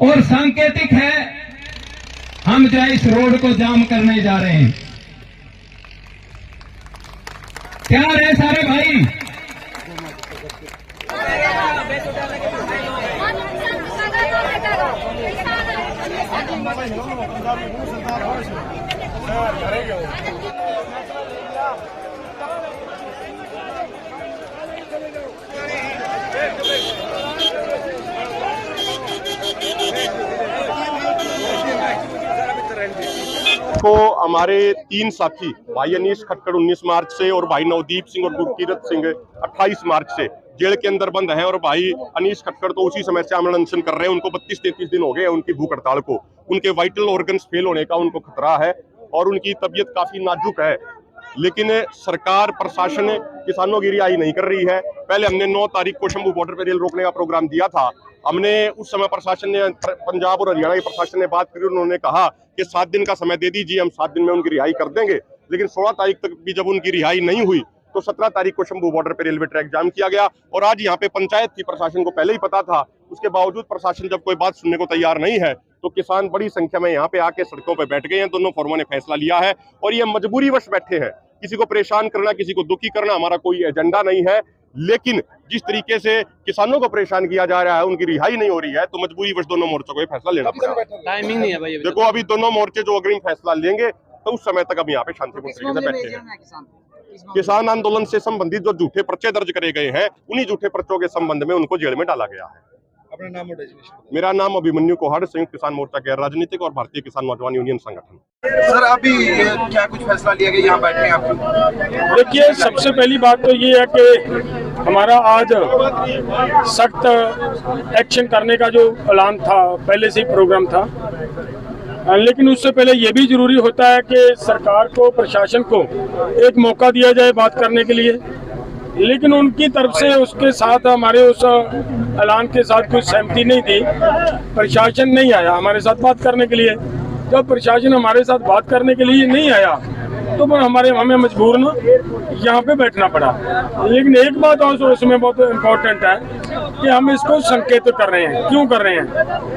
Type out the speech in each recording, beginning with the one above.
और सांकेतिक है, हम जो है इस रोड को जाम करने जा रहे हैं। तैयार है सारे भाई? को हमारे 3 साथी भाई अनीश खटकर 19 मार्च से और भाई नवदीप सिंह और गुरकीरत सिंह 28 मार्च से जेल के अंदर बंद हैं। और भाई अनीश खटकर तो उसी समय से आमरण अनशन कर रहे हैं। उनको 32-33 दिन हो गए हैं उनकी भूख हड़ताल को। उनके वाइटल ऑर्गन्स फेल होने का उनको खतरा है और उनकी तबीयत काफी नाजुक है। लेकिन सरकार प्रशासन किसानों की रिहाई नहीं कर रही है। पहले हमने 9 तारीख को शंभू बॉर्डर पर रेल रोकने का प्रोग्राम दिया था। हमने उस समय प्रशासन ने, पंजाब और हरियाणा के प्रशासन ने बात करी। उन्होंने कहा कि 7 दिन का समय दे दीजिए, हम 7 दिन में उनकी रिहाई कर देंगे। लेकिन 16 तारीख तक भी जब उनकी रिहाई नहीं हुई तो 17 तारीख को शंभू बॉर्डर पर रेलवे ट्रैक जाम किया गया। और आज यहाँ पे पंचायत थी, प्रशासन को पहले ही पता था। उसके बावजूद प्रशासन जब कोई बात सुनने को तैयार नहीं है तो किसान बड़ी संख्या में यहाँ पे आके सड़कों पर बैठ गए हैं। दोनों फोरमों ने फैसला लिया है और ये मजबूरीवश बैठे हैं। किसी को परेशान करना, किसी को दुखी करना हमारा कोई एजेंडा नहीं है। लेकिन जिस तरीके से किसानों को परेशान किया जा रहा है, उनकी रिहाई नहीं हो रही है, तो मजबूरीवश दोनों मोर्चों को ये फैसला लेना पड़ेगा। टाइमिंग नहीं है भाई। देखो अभी दोनों मोर्चे जो अग्रिम फैसला लेंगे तो उस समय तक अब यहाँ पे शांतिपूर्ण तरीके से बैठे हैं। किसान आंदोलन से संबंधित जो झूठे पर्चे दर्ज करे गए हैं, उन्हीं झूठे पर्चों के संबंध में उनको जेल में डाला गया है। अपना नाम और डेजिग्नेशन? मेरा नाम अभिमन्यु कोहाड़, संयुक्त किसान मोर्चा गैर राजनीतिक और भारतीय किसान नौजवान यूनियन संगठन। सर अभी क्या कुछ फैसला लिया गया, यहाँ बैठे हैं आप? देखिए, सबसे पहली बात तो ये है कि हमारा आज सख्त एक्शन करने का जो ऐलान था, पहले से ही प्रोग्राम था। लेकिन उससे पहले ये भी जरूरी होता है कि सरकार को, प्रशासन को एक मौका दिया जाए बात करने के लिए। लेकिन उनकी तरफ से उसके साथ हमारे उस ऐलान के साथ कोई सहमति नहीं थी। प्रशासन नहीं आया हमारे साथ बात करने के लिए। जब प्रशासन हमारे साथ बात करने के लिए नहीं आया तो हमें मजबूरन यहाँ पे बैठना पड़ा। लेकिन एक बात और उसमें बहुत इम्पोर्टेंट है कि हम इसको संकेत कर रहे हैं। क्यों कर रहे हैं?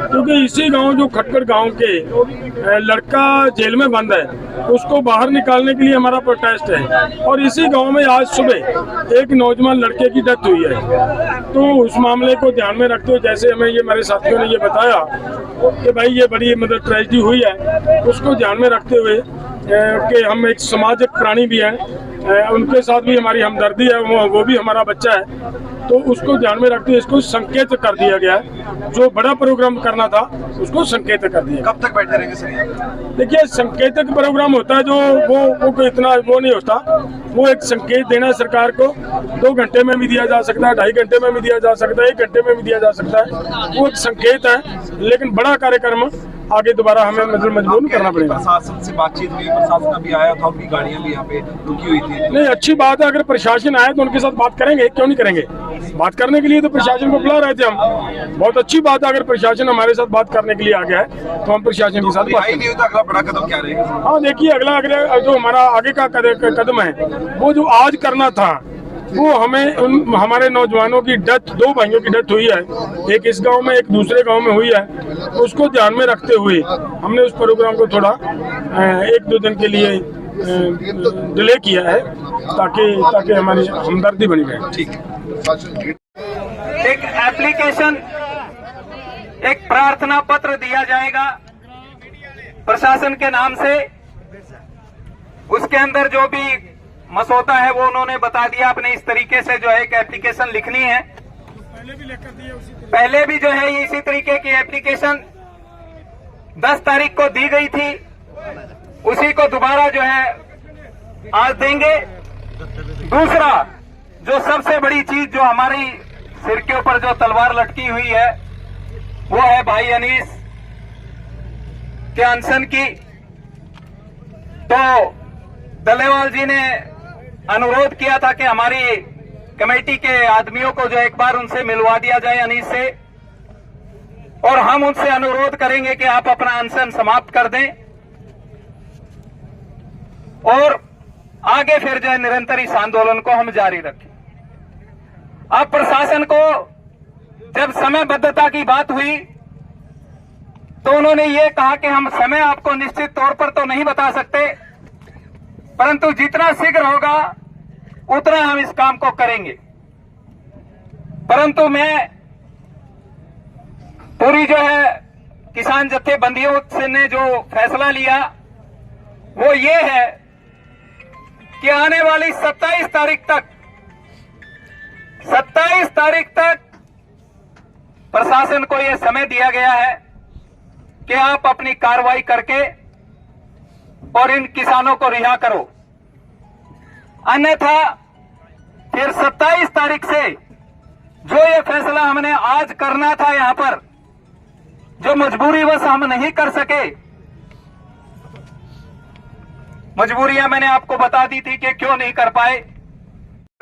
क्योंकि इसी गांव, जो खटकर गांव के लड़का जेल में बंद है, उसको बाहर निकालने के लिए हमारा प्रोटेस्ट है। और इसी गांव में आज सुबह एक नौजवान लड़के की डेथ हुई है। तो उस मामले को ध्यान में रखते हुए, जैसे हमें ये मेरे साथियों ने ये बताया कि भाई ये बड़ी ट्रेजेडी हुई है, उसको ध्यान में रखते हुए कि हम एक सामाजिक प्राणी भी हैं, उनके साथ भी हमारी हमदर्दी है, वो भी हमारा बच्चा है। तो उसको ध्यान में रखते हुए इसको संकेत कर दिया गया है। जो बड़ा प्रोग्राम करना था उसको संकेत कर दिया। कब तक बैठे रहेंगे सर? देखिए, संकेतक प्रोग्राम होता है जो वो इतना वो नहीं होता। वो एक संकेत देना है सरकार को। 2 घंटे में भी दिया जा सकता है, 2.5 घंटे में भी दिया जा सकता है, 1 घंटे में भी दिया जा सकता है। वो एक संकेत है। लेकिन बड़ा कार्यक्रम आगे दोबारा हमें मजबूर करना पड़ेगा। प्रशासन से बातचीत हुई, प्रशासन अभी आया था, उनकी गाड़ियां भी यहाँ पे रुकी हुई थी। नहीं, अच्छी बात है। अगर प्रशासन आए तो उनके साथ बात करेंगे, क्यों नहीं करेंगे? बात करने के लिए तो प्रशासन को बुला रहे थे हम। बहुत अच्छी बात है। अगर प्रशासन हमारे साथ बात करने के लिए आ गया है तो हम प्रशासन के साथ बात नहीं होता। अगला बड़ा कदम क्या रहेगा? हाँ, देखिए, अगला जो हमारा आगे का कदम है, वो जो आज करना था, वो हमारे नौजवानों की डेथ, 2 भाइयों की डेथ हुई है, एक इस गांव में, एक दूसरे गांव में हुई है। उसको ध्यान में रखते हुए हमने उस प्रोग्राम को थोड़ा 1-2 दिन के लिए डिले किया है, ताकि हमारी हमदर्दी बनी रहे। ठीक है। एक एप्लीकेशन, एक प्रार्थना पत्र दिया जाएगा प्रशासन के नाम से। उसके अंदर जो भी मसौदा है वो उन्होंने बता दिया। आपने इस तरीके से जो है एक एप्लीकेशन लिखनी है। पहले भी जो है इसी तरीके की एप्लीकेशन 10 तारीख को दी गई थी, उसी को दोबारा जो है आज देंगे। दूसरा, जो सबसे बड़ी चीज जो हमारी सिर के ऊपर जो तलवार लटकी हुई है, वो है भाई अनीश के अनशन की। तो डल्लेवाल जी ने अनुरोध किया था कि हमारी कमेटी के आदमियों को जो एक बार उनसे मिलवा दिया जाए, अनीश से, और हम उनसे अनुरोध करेंगे कि आप अपना अनशन समाप्त कर दें और आगे फिर जो है निरंतर इस आंदोलन को हम जारी रखें। अब प्रशासन को जब समयबद्धता की बात हुई तो उन्होंने ये कहा कि हम समय आपको निश्चित तौर पर तो नहीं बता सकते, परंतु जितना शीघ्र होगा उतना हम इस काम को करेंगे। परंतु मैं पूरी जो है किसान जत्थेबंदियों से ने जो फैसला लिया वो ये है कि आने वाली 27 तारीख तक प्रशासन को यह समय दिया गया है कि आप अपनी कार्रवाई करके और इन किसानों को रिहा करो, अन्यथा फिर 27 तारीख से जो ये फैसला हमने आज करना था यहां पर, जो मजबूरीवश हम नहीं कर सके, मजबूरियां मैंने आपको बता दी थी कि क्यों नहीं कर पाए,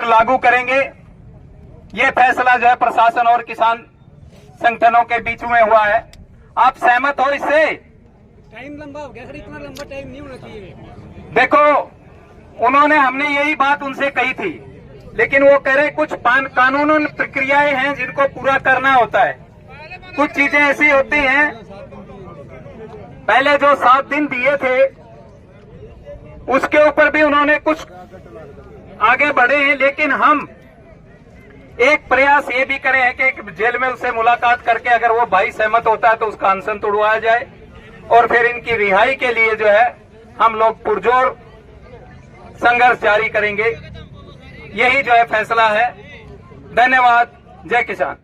लागू करेंगे। ये फैसला जो है प्रशासन और किसान संगठनों के बीच में हुआ है। आप सहमत हो इससे? टाइम लंबा हो गया सर, इतना लंबा टाइम नहीं होना चाहिए। देखो, उन्होंने हमने यही बात उनसे कही थी, लेकिन वो कह रहे कुछ कानूनी प्रक्रियाएं हैं जिनको पूरा करना होता है। कुछ चीजें ऐसी होती हैं, पहले जो 7 दिन दिए थे उसके ऊपर भी उन्होंने कुछ आगे बढ़े हैं, लेकिन हम एक प्रयास ये भी करे हैं कि जेल में उससे मुलाकात करके अगर वो भाई सहमत होता है तो उसका अनशन तोड़वाया जाए और फिर इनकी रिहाई के लिए जो है हम लोग पुरजोर संघर्ष जारी करेंगे। यही जो है फैसला है। धन्यवाद। जय किसान।